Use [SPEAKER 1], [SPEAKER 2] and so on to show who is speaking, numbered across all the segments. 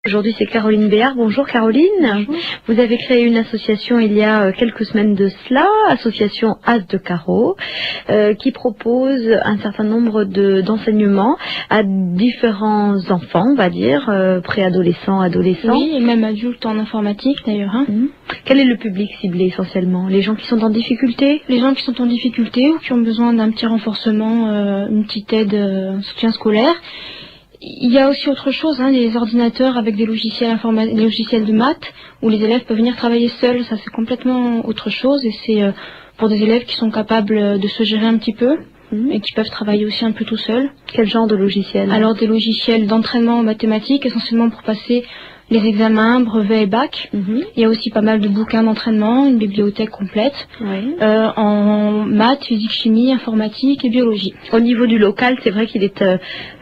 [SPEAKER 1] Aujourd'hui, c'est Caroline Béard. Bonjour Caroline.
[SPEAKER 2] Bonjour.
[SPEAKER 1] Vous avez créé une association il y a quelques semaines de cela, association As de Carreau, qui propose un certain nombre d'enseignements à différents enfants, on va dire, préadolescents, adolescents.
[SPEAKER 2] Oui, et même adultes en informatique d'ailleurs.
[SPEAKER 1] Quel est le public ciblé essentiellement? Les gens qui sont en difficulté?
[SPEAKER 2] Les gens qui sont en difficulté ou qui ont besoin d'un petit renforcement, une petite aide, soutien scolaire. Il y a aussi autre chose, les ordinateurs avec des logiciels de maths, où les élèves peuvent venir travailler seuls. Ça, c'est complètement autre chose, et c'est pour des élèves qui sont capables de se gérer un petit peu, et qui peuvent travailler aussi un peu tout seuls.
[SPEAKER 1] Quel genre de logiciel?
[SPEAKER 2] Alors, des logiciels d'entraînement en mathématiques, essentiellement pour passer les examens, brevets et bac. Il y a aussi pas mal de bouquins d'entraînement, une bibliothèque complète, en maths, physique, chimie, informatique et biologie.
[SPEAKER 1] Au niveau du local, c'est vrai qu'il est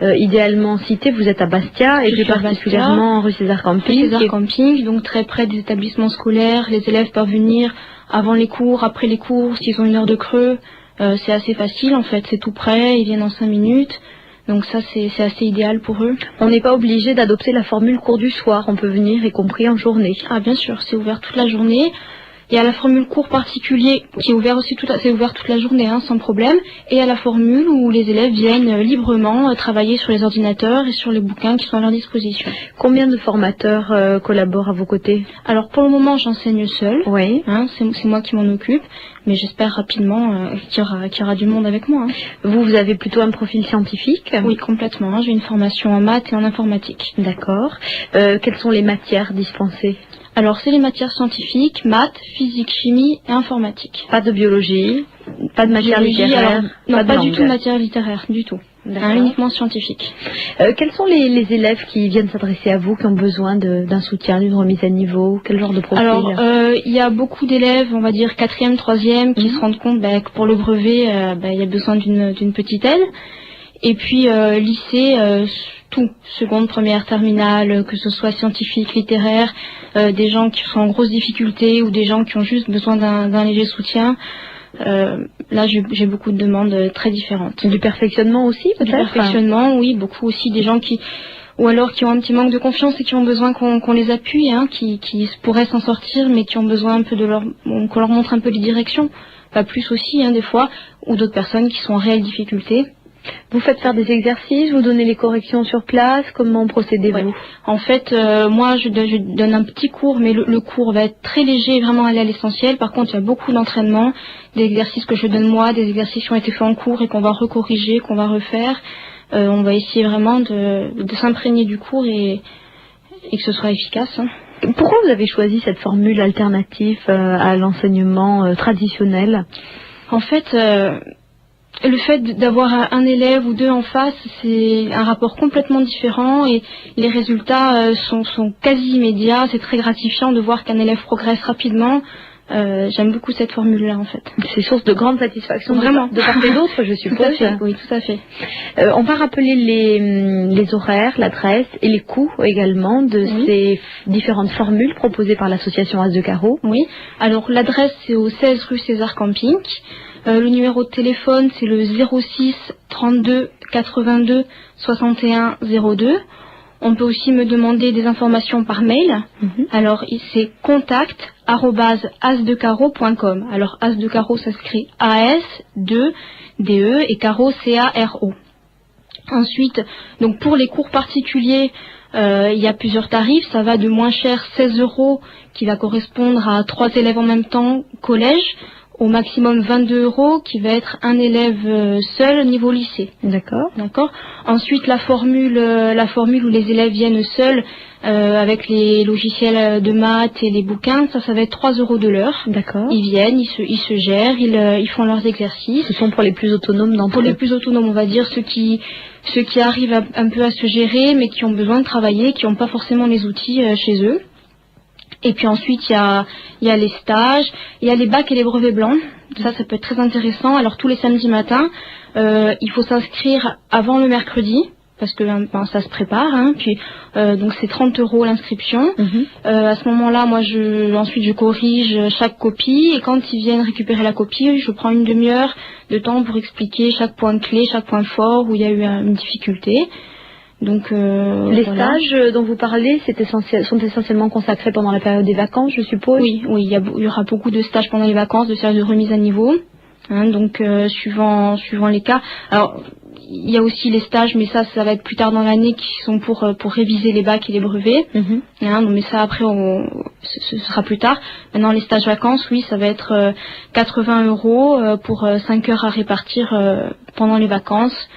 [SPEAKER 1] idéalement cité. Vous êtes à Bastia, et plus particulièrement rue César Camping.
[SPEAKER 2] Camping, donc très près des établissements scolaires. Les élèves peuvent venir avant les cours, après les cours, s'ils ont une heure de creux. C'est assez facile en fait, c'est tout près, ils viennent en 5 minutes. Donc ça, c'est assez idéal pour eux.
[SPEAKER 1] On n'est pas obligé d'adopter la formule cours du soir, on peut venir y compris en journée.
[SPEAKER 2] Ah bien sûr, c'est ouvert toute la journée. Il y a la formule cours particulier qui est ouvert aussi c'est ouvert toute la journée, sans problème. Et il y a la formule où les élèves viennent librement travailler sur les ordinateurs et sur les bouquins qui sont à leur disposition.
[SPEAKER 1] Combien de formateurs collaborent à vos côtés?
[SPEAKER 2] Alors pour le moment, j'enseigne seule.
[SPEAKER 1] Oui.
[SPEAKER 2] C'est moi qui m'en occupe. Mais j'espère rapidement qu'il y aura du monde avec moi.
[SPEAKER 1] Vous avez plutôt un profil scientifique?
[SPEAKER 2] Oui, complètement. J'ai une formation en maths et en informatique.
[SPEAKER 1] D'accord. Quelles sont les matières dispensées?
[SPEAKER 2] Alors, c'est les matières scientifiques, maths, physique, chimie et informatique.
[SPEAKER 1] Pas de biologie, pas de matière littéraire?
[SPEAKER 2] Non, pas du tout de matière littéraire, du tout. Uniquement scientifique.
[SPEAKER 1] Quels sont les élèves qui viennent s'adresser à vous, qui ont besoin d'un soutien, d'une remise à niveau? Quel genre de profil?
[SPEAKER 2] Alors, il y a beaucoup d'élèves, on va dire 4e, 3e, qui se rendent compte que pour le brevet, il y a besoin d'une petite aide. Et puis, lycée, tout, seconde, première, terminale, que ce soit scientifique, littéraire, des gens qui sont en grosse difficulté ou des gens qui ont juste besoin d'un léger soutien. Là, j'ai beaucoup de demandes très différentes.
[SPEAKER 1] Du perfectionnement aussi, peut-être?
[SPEAKER 2] Du perfectionnement, oui, beaucoup aussi. Des gens qui ont un petit manque de confiance et qui ont besoin qu'on les appuie, qui pourraient s'en sortir, mais qui ont besoin un peu qu'on leur montre un peu les directions. Pas plus aussi, des fois, ou d'autres personnes qui sont en réelle difficulté.
[SPEAKER 1] Vous faites faire des exercices, vous donnez les corrections sur place, comment procédez-vous?
[SPEAKER 2] En fait, moi je donne un petit cours, mais le cours va être très léger, vraiment aller à l'essentiel. Par contre, il y a beaucoup d'entraînement, des exercices que je donne moi, des exercices qui ont été faits en cours et qu'on va recorriger, qu'on va refaire. On va essayer vraiment de s'imprégner du cours et que ce soit efficace.
[SPEAKER 1] Pourquoi vous avez choisi cette formule alternative à l'enseignement traditionnel?
[SPEAKER 2] En fait, le fait d'avoir un élève ou deux en face, c'est un rapport complètement différent et les résultats sont quasi immédiats. C'est très gratifiant de voir qu'un élève progresse rapidement. J'aime beaucoup cette formule-là, en fait.
[SPEAKER 1] C'est source de grande satisfaction, vraiment, de part et d'autre, je suppose.
[SPEAKER 2] Tout à fait, oui, tout à fait.
[SPEAKER 1] On va rappeler les horaires, l'adresse et les coûts également de ces différentes formules proposées par l'association As de Carreau.
[SPEAKER 2] Oui, alors l'adresse c'est au 16 rue César Camping. Le numéro de téléphone c'est le 06 32 82 61 02. On peut aussi me demander des informations par mail. Alors, c'est contact@asdecarreau.com. Alors, As de Carreau, ça s'écrit AS2DE et Carreau CARO. Ensuite, donc pour les cours particuliers, il y a plusieurs tarifs. Ça va de moins cher 16 € qui va correspondre à 3 élèves en même temps collège, au maximum 22 € qui va être un élève seul niveau lycée.
[SPEAKER 1] D'accord.
[SPEAKER 2] Ensuite, la formule où les élèves viennent seuls avec les logiciels de maths et les bouquins, ça va être 3 € de l'heure.
[SPEAKER 1] D'accord.
[SPEAKER 2] Ils viennent, ils se gèrent, ils font leurs exercices.
[SPEAKER 1] Ce sont pour les plus autonomes d'entre eux.
[SPEAKER 2] Pour les plus autonomes, on va dire ceux qui arrivent un peu à se gérer, mais qui ont besoin de travailler, qui n'ont pas forcément les outils chez eux. Et puis ensuite, il y a les stages, il y a les bacs et les brevets blancs. Ça peut être très intéressant. Alors tous les samedis matins, il faut s'inscrire avant le mercredi, parce que ça se prépare. Puis donc c'est 30 € l'inscription. À ce moment-là, moi ensuite je corrige chaque copie. Et quand ils viennent récupérer la copie, je prends une demi-heure de temps pour expliquer chaque point clé, chaque point fort où il y a eu une difficulté. Donc
[SPEAKER 1] les stages dont vous parlez, sont essentiellement consacrés pendant la période des vacances, je suppose.
[SPEAKER 2] Oui, il y aura beaucoup de stages pendant les vacances, de séries de remise à niveau. Donc suivant les cas. Alors il y a aussi les stages, mais ça va être plus tard dans l'année, qui sont pour réviser les bacs et les brevets. Donc, mais ça après ce sera plus tard. Maintenant les stages vacances, oui, ça va être 80 € pour 5 heures à répartir pendant les vacances.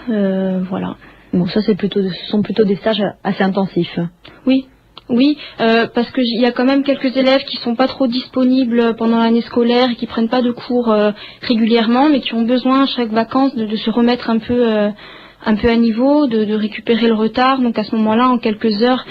[SPEAKER 2] Voilà.
[SPEAKER 1] Bon, ça ce sont plutôt des stages assez intensifs.
[SPEAKER 2] Oui, parce que il y a quand même quelques élèves qui sont pas trop disponibles pendant l'année scolaire et qui prennent pas de cours régulièrement, mais qui ont besoin chaque vacances de se remettre un peu à niveau, de récupérer le retard. Donc à ce moment-là, en quelques heures,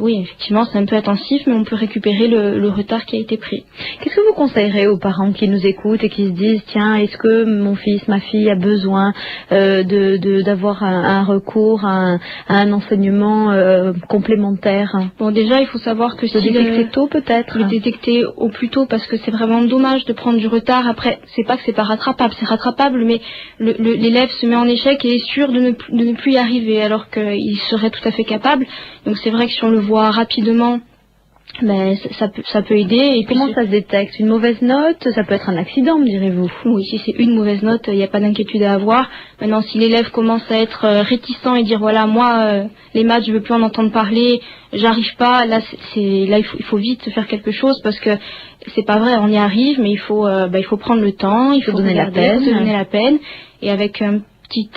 [SPEAKER 2] oui, effectivement, c'est un peu intensif, mais on peut récupérer le retard qui a été pris.
[SPEAKER 1] Qu'est-ce que vous conseillerez aux parents qui nous écoutent et qui se disent, tiens, est-ce que mon fils, ma fille a besoin d'avoir un recours à un enseignement complémentaire?
[SPEAKER 2] Bon, déjà, il faut savoir que
[SPEAKER 1] le détecter tôt, peut-être.
[SPEAKER 2] Le détecter au plus tôt, parce que c'est vraiment dommage de prendre du retard. Après, c'est pas que c'est pas rattrapable, c'est rattrapable, mais l'élève se met en échec et est sûr de ne plus y arriver, alors qu'il serait tout à fait capable. Donc c'est vrai que si on le voit rapidement, ben, ça peut aider. Et
[SPEAKER 1] comment ça se détecte? Une mauvaise note? Ça peut être un accident, me direz-vous?
[SPEAKER 2] Oui, si c'est une mauvaise note, il n'y a pas d'inquiétude à avoir. Maintenant, si l'élève commence à être réticent et dire voilà, moi, les maths, je veux plus en entendre parler, j'arrive pas, là il faut vite faire quelque chose, parce que c'est pas vrai, on y arrive, mais il faut prendre le temps, il faut
[SPEAKER 1] donner la peine.
[SPEAKER 2] se donner la peine, et avec un petit